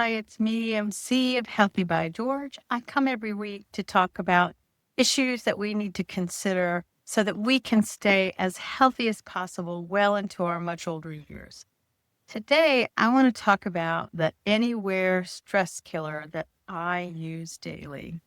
Hi, it's me, MC of Healthy by George. I come every week to talk about issues that we need to consider so that we can stay as healthy as possible well into our much older years. Today, I want to talk about the anywhere stress killer that I use daily.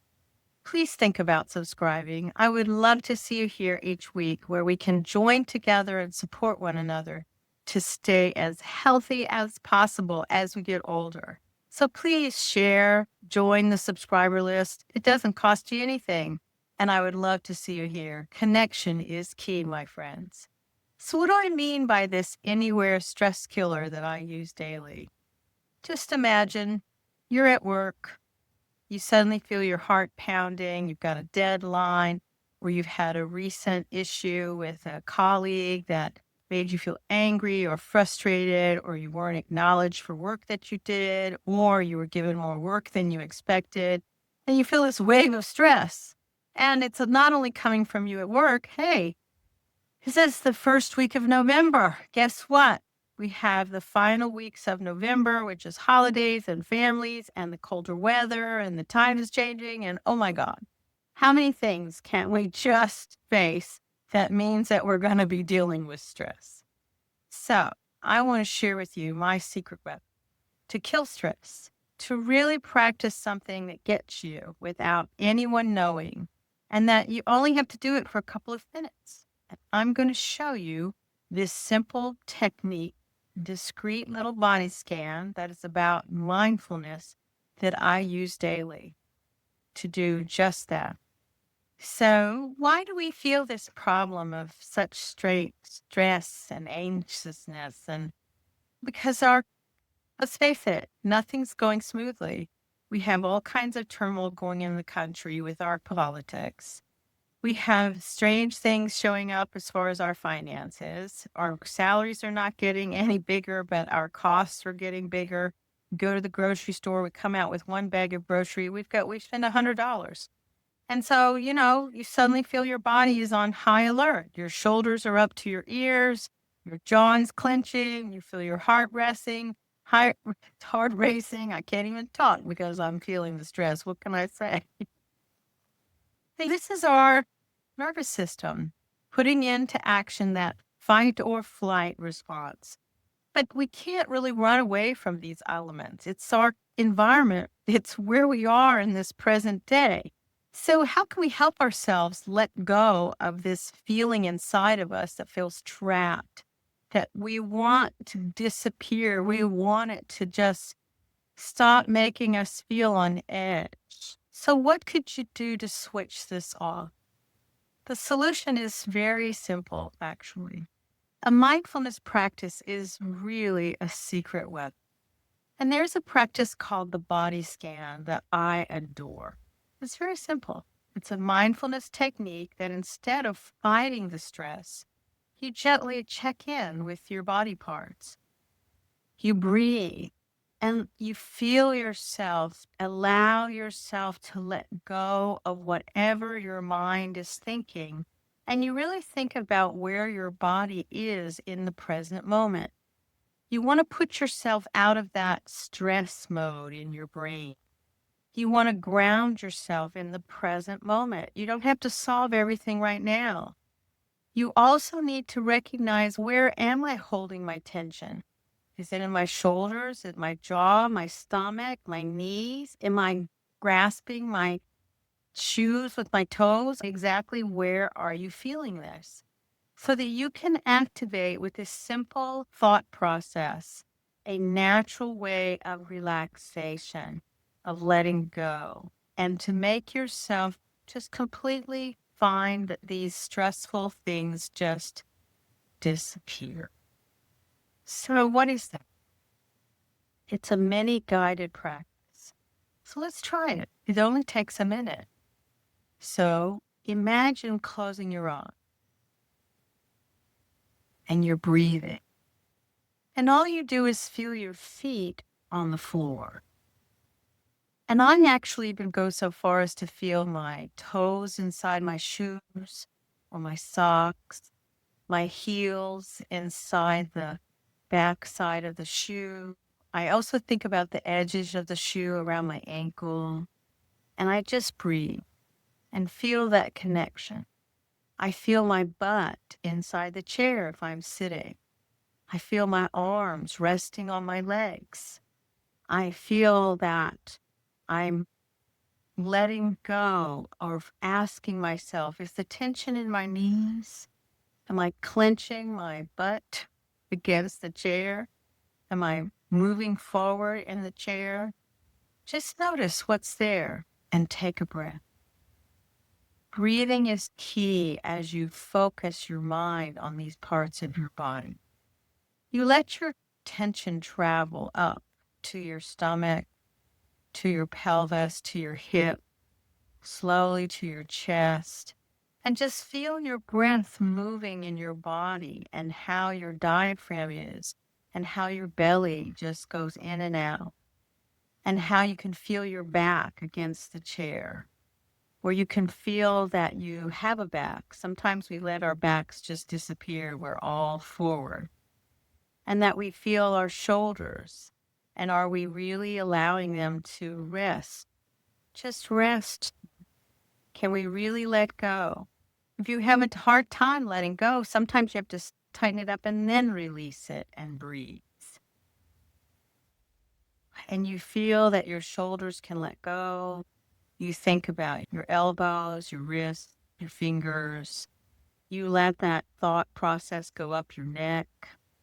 Please think about subscribing. I would love to see you here each week where we can join together and support one another to stay as healthy as possible as we get older. So please share, join the subscriber list. It doesn't cost you anything. And I would love to see you here. Connection is key, my friends. So, what do I mean by this anywhere stress killer that I use daily? Just imagine you're at work, you suddenly feel your heart pounding, you've got a deadline, or you've had a recent issue with a colleague that made you feel angry or frustrated, or you weren't acknowledged for work that you did, or you were given more work than you expected, and you feel this wave of stress. And it's not only coming from you at work. Hey, this is the first week of November. Guess what? We have the final weeks of November, which is holidays and families and the colder weather and the time is changing. And oh my God, how many things can't we just face that means that we're going to be dealing with stress? So I want to share with you my secret weapon to kill stress, to really practice something that gets you without anyone knowing, and that you only have to do it for a couple of minutes. And I'm going to show you this simple technique, discreet little body scan that is about mindfulness that I use daily to do just that. So, why do we feel this problem of such straight stress and anxiousness? And because let's face it, nothing's going smoothly. We have all kinds of turmoil going in the country with our politics. We have strange things showing up as far as our finances. Our salaries are not getting any bigger, but our costs are getting bigger. Go to the grocery store, we come out with one bag of grocery, we spend $100. And so, you suddenly feel your body is on high alert. Your shoulders are up to your ears, your jaw's clenching, you feel your heart racing, heart racing. I can't even talk because I'm feeling the stress. What can I say? This is our nervous system putting into action that fight or flight response. But we can't really run away from these elements. It's our environment, it's where we are in this present day. So, how can we help ourselves let go of this feeling inside of us that feels trapped, that we want to disappear? We want it to just stop making us feel on edge. So, what could you do to switch this off? The solution is very simple, actually. A mindfulness practice is really a secret weapon. And there's a practice called the body scan that I adore. It's very simple. It's a mindfulness technique that instead of fighting the stress, you gently check in with your body parts. You breathe and you feel yourself, allow yourself to let go of whatever your mind is thinking. And you really think about where your body is in the present moment. You want to put yourself out of that stress mode in your brain. You want to ground yourself in the present moment. You don't have to solve everything right now. You also need to recognize, where am I holding my tension? Is it in my shoulders, in my jaw, my stomach, my knees? Am I grasping my shoes with my toes? Exactly where are you feeling this? So that you can activate with this simple thought process a natural way of relaxation, of letting go, and to make yourself just completely find that these stressful things just disappear. So, what is that? It's a mini guided practice. So, let's try it. It only takes a minute. So, imagine closing your eyes and you're breathing. And all you do is feel your feet on the floor. And I actually even go so far as to feel my toes inside my shoes or my socks, my heels inside the back side of the shoe, I also think about the edges of the shoe around my ankle, and I just breathe and feel that connection. I feel my butt inside the chair if I'm sitting. I feel my arms resting on my legs. I feel that I'm letting go or asking myself, is the tension in my knees? Am I clenching my butt against the chair? Am I moving forward in the chair? Just notice what's there and take a breath. Breathing is key as you focus your mind on these parts of your body. You let your tension travel up to your stomach, to your pelvis, to your hip, slowly to your chest, and just feel your breath moving in your body and how your diaphragm is and how your belly just goes in and out and how you can feel your back against the chair, where you can feel that you have a back. Sometimes we let our backs just disappear. We're all forward. And that we feel our shoulders. And are we really allowing them to rest? Just rest. Can we really let go? If you have a hard time letting go, sometimes you have to tighten it up and then release it and breathe. And you feel that your shoulders can let go. You think about your elbows, your wrists, your fingers. You let that thought process go up your neck.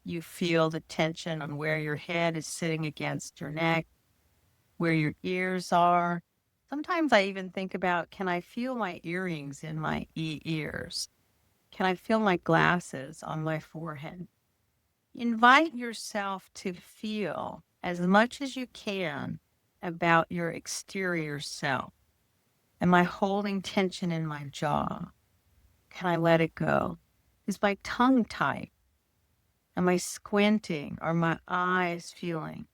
You feel the tension on where your head is sitting against your neck, where your ears are. Sometimes I even think about, can I feel my earrings in my ears? Can I feel my glasses on my forehead? Invite yourself to feel as much as you can about your exterior self. Am I holding tension in my jaw? Can I let it go? Is my tongue tight? Am I squinting? Are my eyes feeling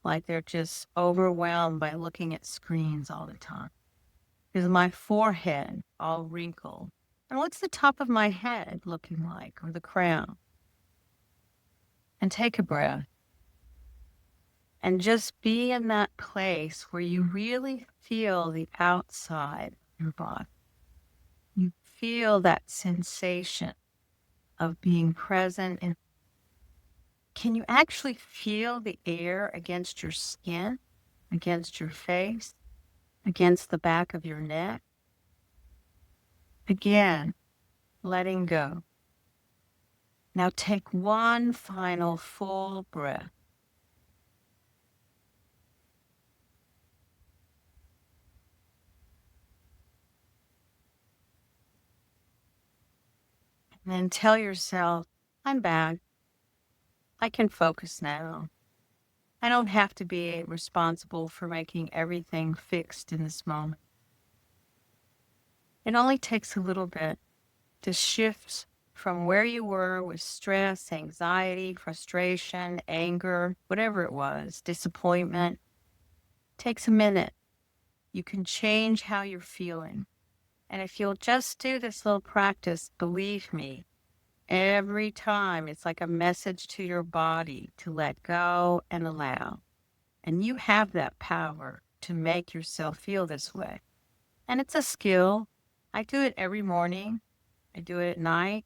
like they're just overwhelmed by looking at screens all the time? Is my forehead all wrinkled? And what's the top of my head looking like, or the crown? And take a breath and just be in that place where you really feel the outside of your body. You feel that sensation of being present. And can you actually feel the air against your skin, against your face, against the back of your neck? Again, letting go. Now take one final full breath. And then tell yourself, I'm back. I can focus now. I don't have to be responsible for making everything fixed in this moment. It only takes a little bit to shift from where you were with stress, anxiety, frustration, anger, whatever it was, disappointment. It takes a minute. You can change how you're feeling. And if you'll just do this little practice, believe me, every time it's like a message to your body to let go and allow. And you have that power to make yourself feel this way. And it's a skill. I do it every morning. I do it at night.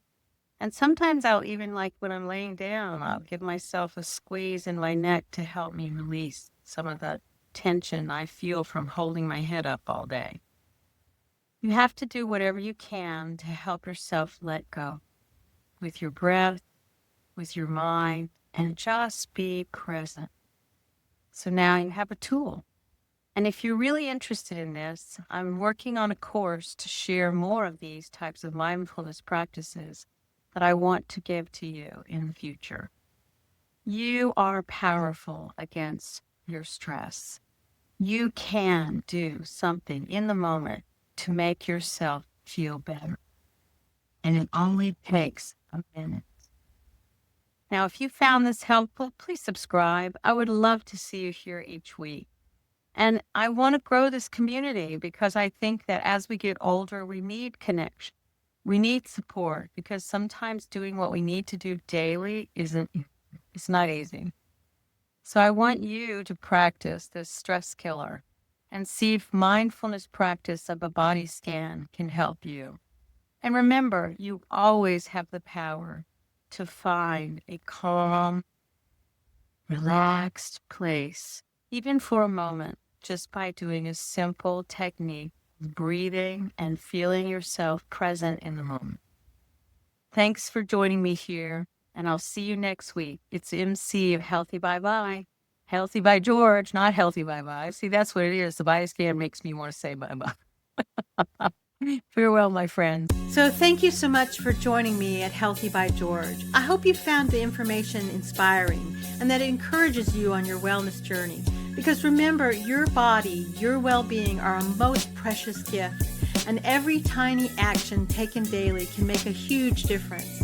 And sometimes I'll even, like when I'm laying down, I'll give myself a squeeze in my neck to help me release some of the tension I feel from holding my head up all day. You have to do whatever you can to help yourself let go with your breath, with your mind, and just be present. So now you have a tool. And if you're really interested in this, I'm working on a course to share more of these types of mindfulness practices that I want to give to you in the future. You are powerful against your stress. You can do something in the moment to make yourself feel better. And it only takes a minute. Now, if you found this helpful, please subscribe. I would love to see you here each week. And I want to grow this community because I think that as we get older, we need connection. We need support because sometimes doing what we need to do daily it's not easy. So I want you to practice this stress killer and see if mindfulness practice of a body scan can help you. And remember, you always have the power to find a calm, relaxed place, even for a moment, just by doing a simple technique, breathing and feeling yourself present in the moment. Thanks for joining me here, and I'll see you next week. It's MC of Healthy Bye Bye. Healthy by George, not Healthy Bye Bye. See, that's what it is. The body scan makes me want to say bye bye. Farewell, my friends. So thank you so much for joining me at Healthy by George. I hope you found the information inspiring and that it encourages you on your wellness journey. Because remember, your body, your well-being are a most precious gift, and every tiny action taken daily can make a huge difference.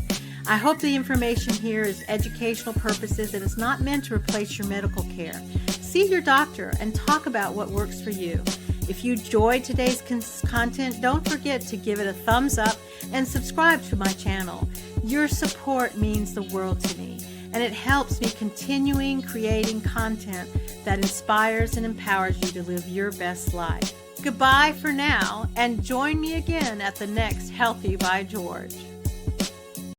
I hope the information here is educational purposes and is not meant to replace your medical care. See your doctor and talk about what works for you. If you enjoyed today's content, don't forget to give it a thumbs up and subscribe to my channel. Your support means the world to me, and it helps me continuing creating content that inspires and empowers you to live your best life. Goodbye for now, and join me again at the next Healthy by George.